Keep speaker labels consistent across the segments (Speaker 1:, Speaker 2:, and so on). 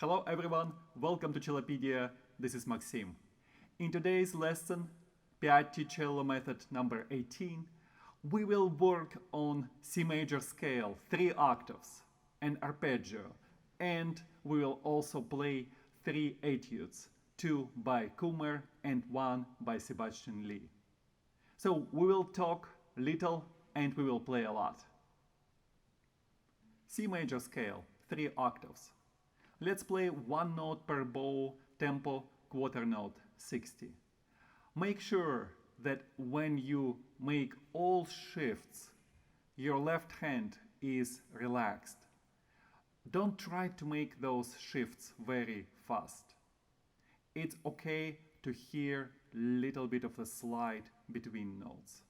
Speaker 1: Hello everyone, welcome to Cellopedia, this is Maxim. In today's lesson, Piatti Cello method number 18, we will work on C major scale, 3 octaves, an arpeggio, and we will also play 3 etudes, 2 by Kummer and 1 by Sebastian Lee. So we will talk little and we will play a lot. C major scale, 3 octaves. Let's play 1 note per bow, tempo, quarter note, 60. Make sure that when you make all shifts, your left hand is relaxed. Don't try to make those shifts very fast. It's okay to hear a little bit of a slide between notes.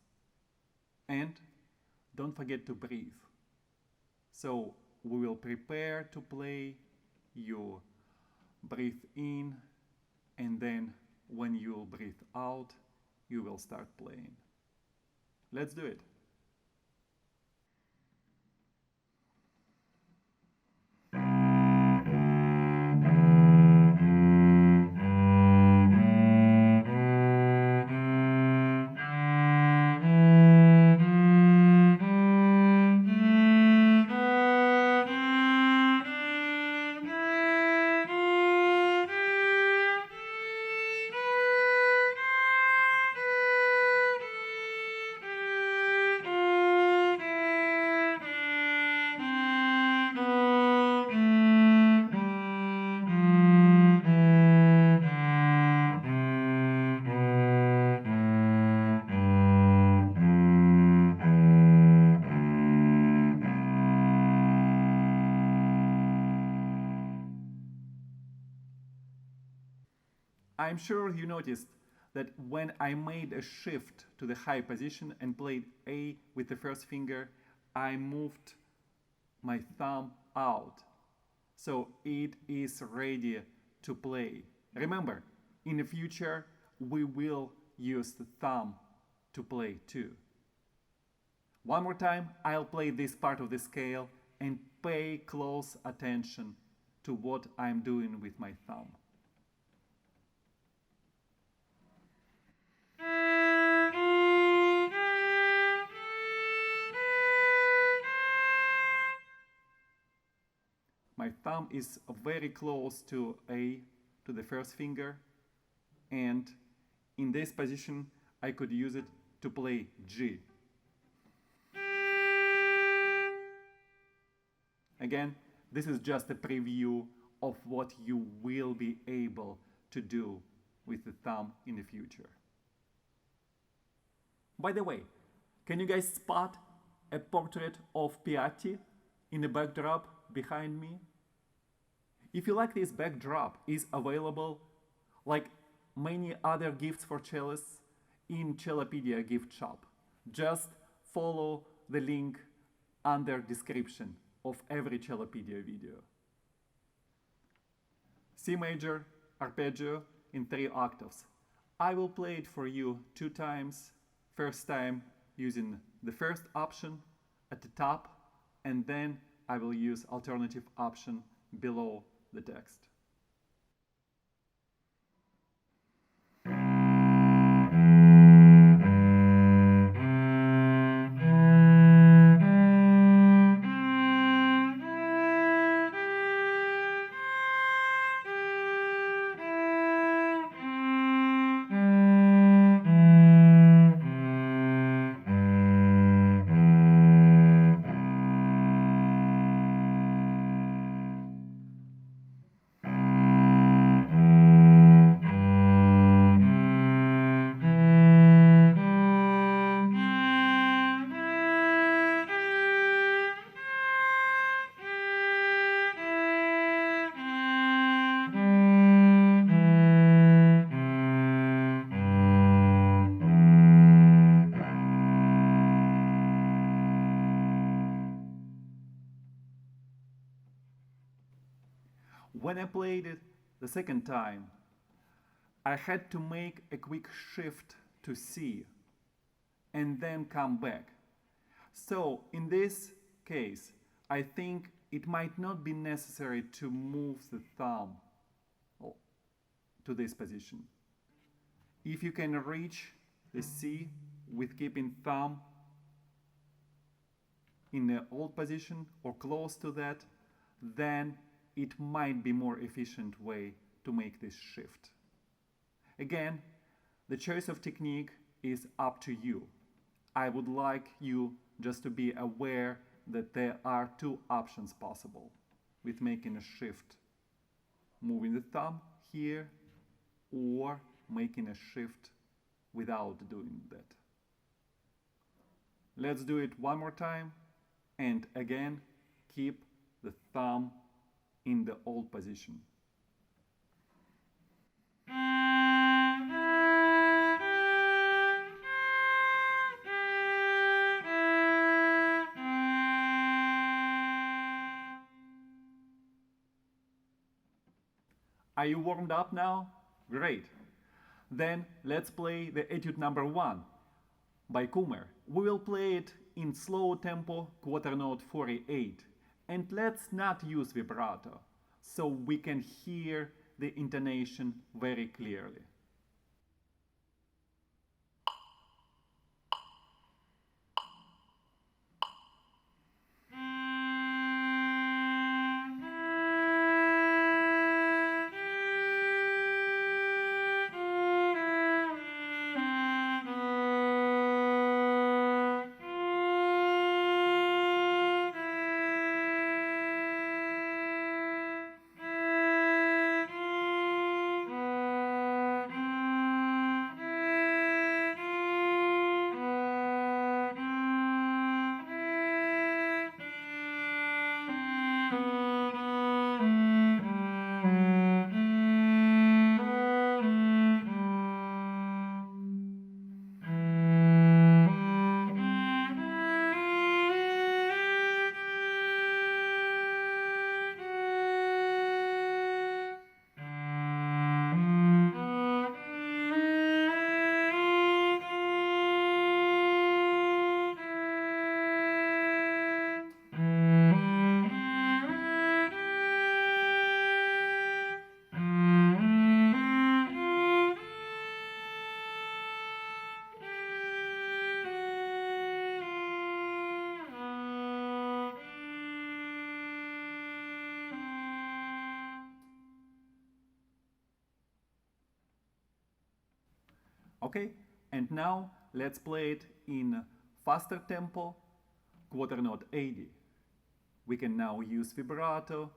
Speaker 1: And don't forget to breathe. So we will prepare to play. You breathe in, and then when you breathe out, you will start playing. Let's do it. I'm sure you noticed that when I made a shift to the high position and played A with the first finger, I moved my thumb out. So it is ready to play. Remember, in the future, we will use the thumb to play too. One more time, I'll play this part of the scale and pay close attention to what I'm doing with my thumb. My thumb is very close to A, to the first finger, and in this position I could use it to play G. Again, this is just a preview of what you will be able to do with the thumb in the future. By the way, can you guys spot a portrait of Piatti in the backdrop behind me? If you like, this backdrop is available, like many other gifts for cellists, in Cellopedia gift shop. Just follow the link under description of every Cellopedia video. C major arpeggio in 3 octaves. I will play it for you 2 times. First time using the first option at the top, and then I will use alternative option below the text. When I played it the second time, I had to make a quick shift to C and then come back. So in this case, I think it might not be necessary to move the thumb to this position. If you can reach the C with keeping thumb in the old position or close to that, then it might be more efficient way to make this shift. Again, the choice of technique is up to you. I would like you just to be aware that there are two options possible with making a shift. Moving the thumb here or making a shift without doing that. Let's do it one more time, and again keep the thumb in the old position. Are you warmed up now? Great. Then let's play the etude number 1 by Kummer. We will play it in slow tempo, quarter note 48. And let's not use vibrato, so we can hear the intonation very clearly. Okay, and now let's play it in faster tempo, quarter note 80. We can now use vibrato,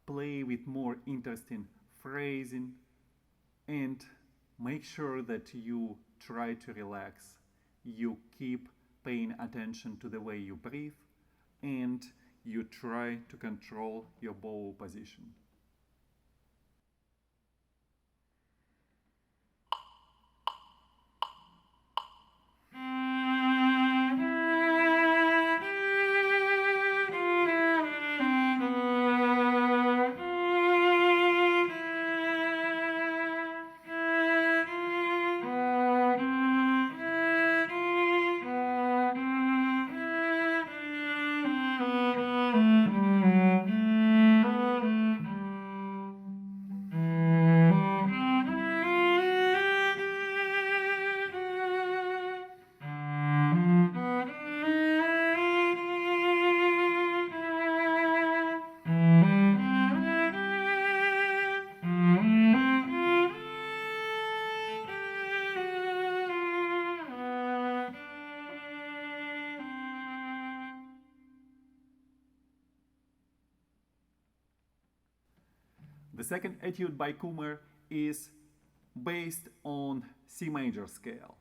Speaker 1: play with more interesting phrasing, and make sure that you try to relax. You keep paying attention to the way you breathe, and you try to control your bow position. The second etude by Kummer is based on C major scale.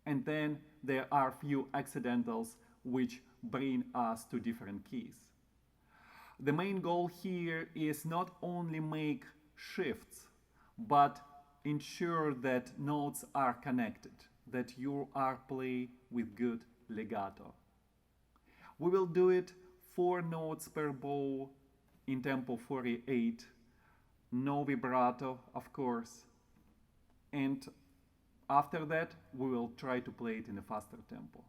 Speaker 1: And then there are few accidentals which bring us to different keys. The main goal here is not only make shifts, but ensure that notes are connected, that you are playing with good legato. We will do it 4 notes per bow in tempo 48, no vibrato, of course, and after that we will try to play it in a faster tempo.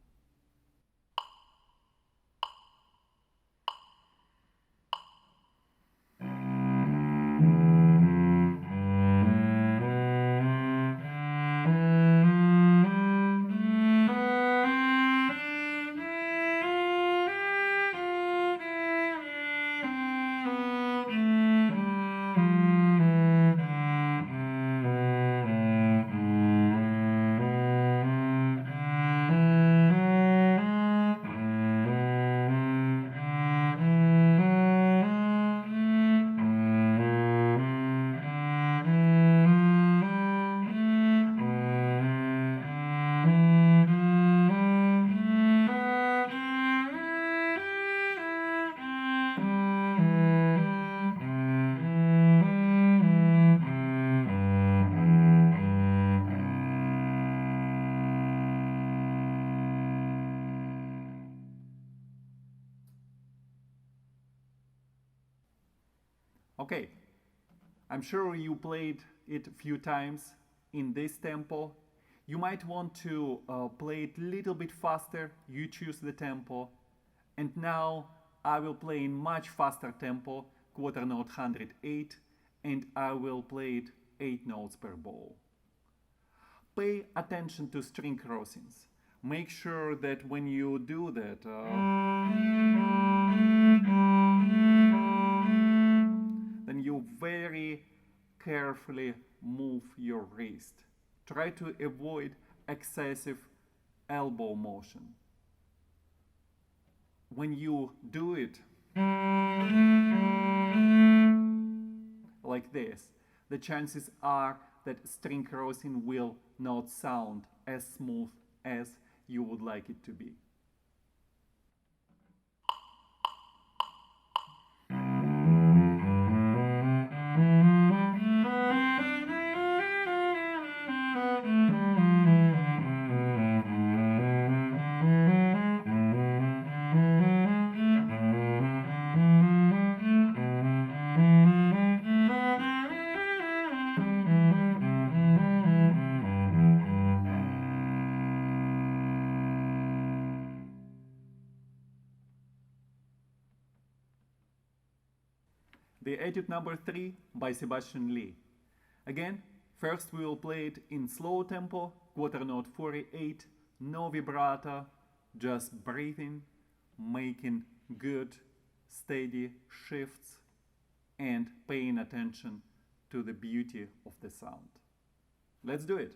Speaker 1: Okay, I'm sure you played it a few times in this tempo. You might want to play it a little bit faster. You choose the tempo. And now I will play in much faster tempo, quarter note 108, and I will play it 8 notes per bow. Pay attention to string crossings. Make sure that when you do that, then you very carefully move your wrist. Try to avoid excessive elbow motion. When you do it like this, the chances are that string crossing will not sound as smooth as you would like it to be. The etude number 3 by Sebastian Lee. Again, first we will play it in slow tempo, quarter note 48, no vibrato, just breathing, making good, steady shifts, and paying attention to the beauty of the sound. Let's do it.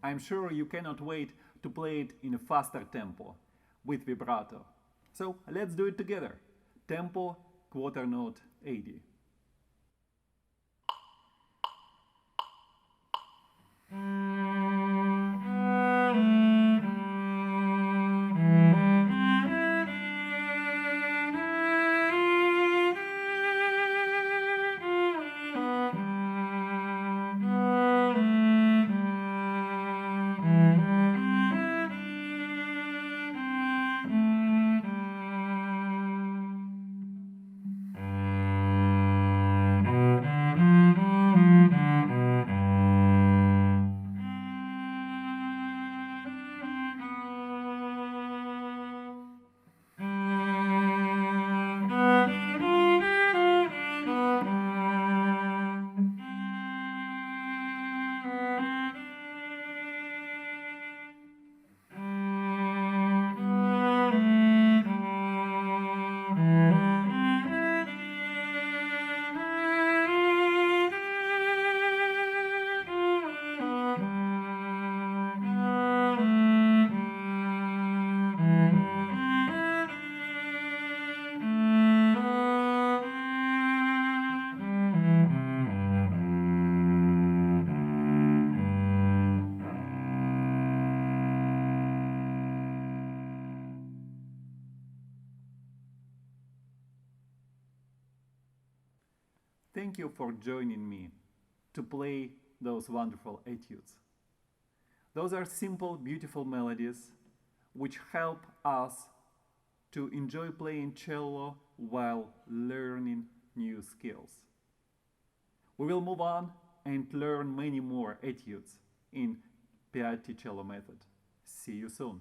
Speaker 1: I'm sure you cannot wait to play it in a faster tempo with vibrato. So let's do it together. Tempo, quarter note 80. Thank you for joining me to play those wonderful etudes. Those are simple, beautiful melodies which help us to enjoy playing cello while learning new skills. We will move on and learn many more etudes in Piatti Cello method. See you soon.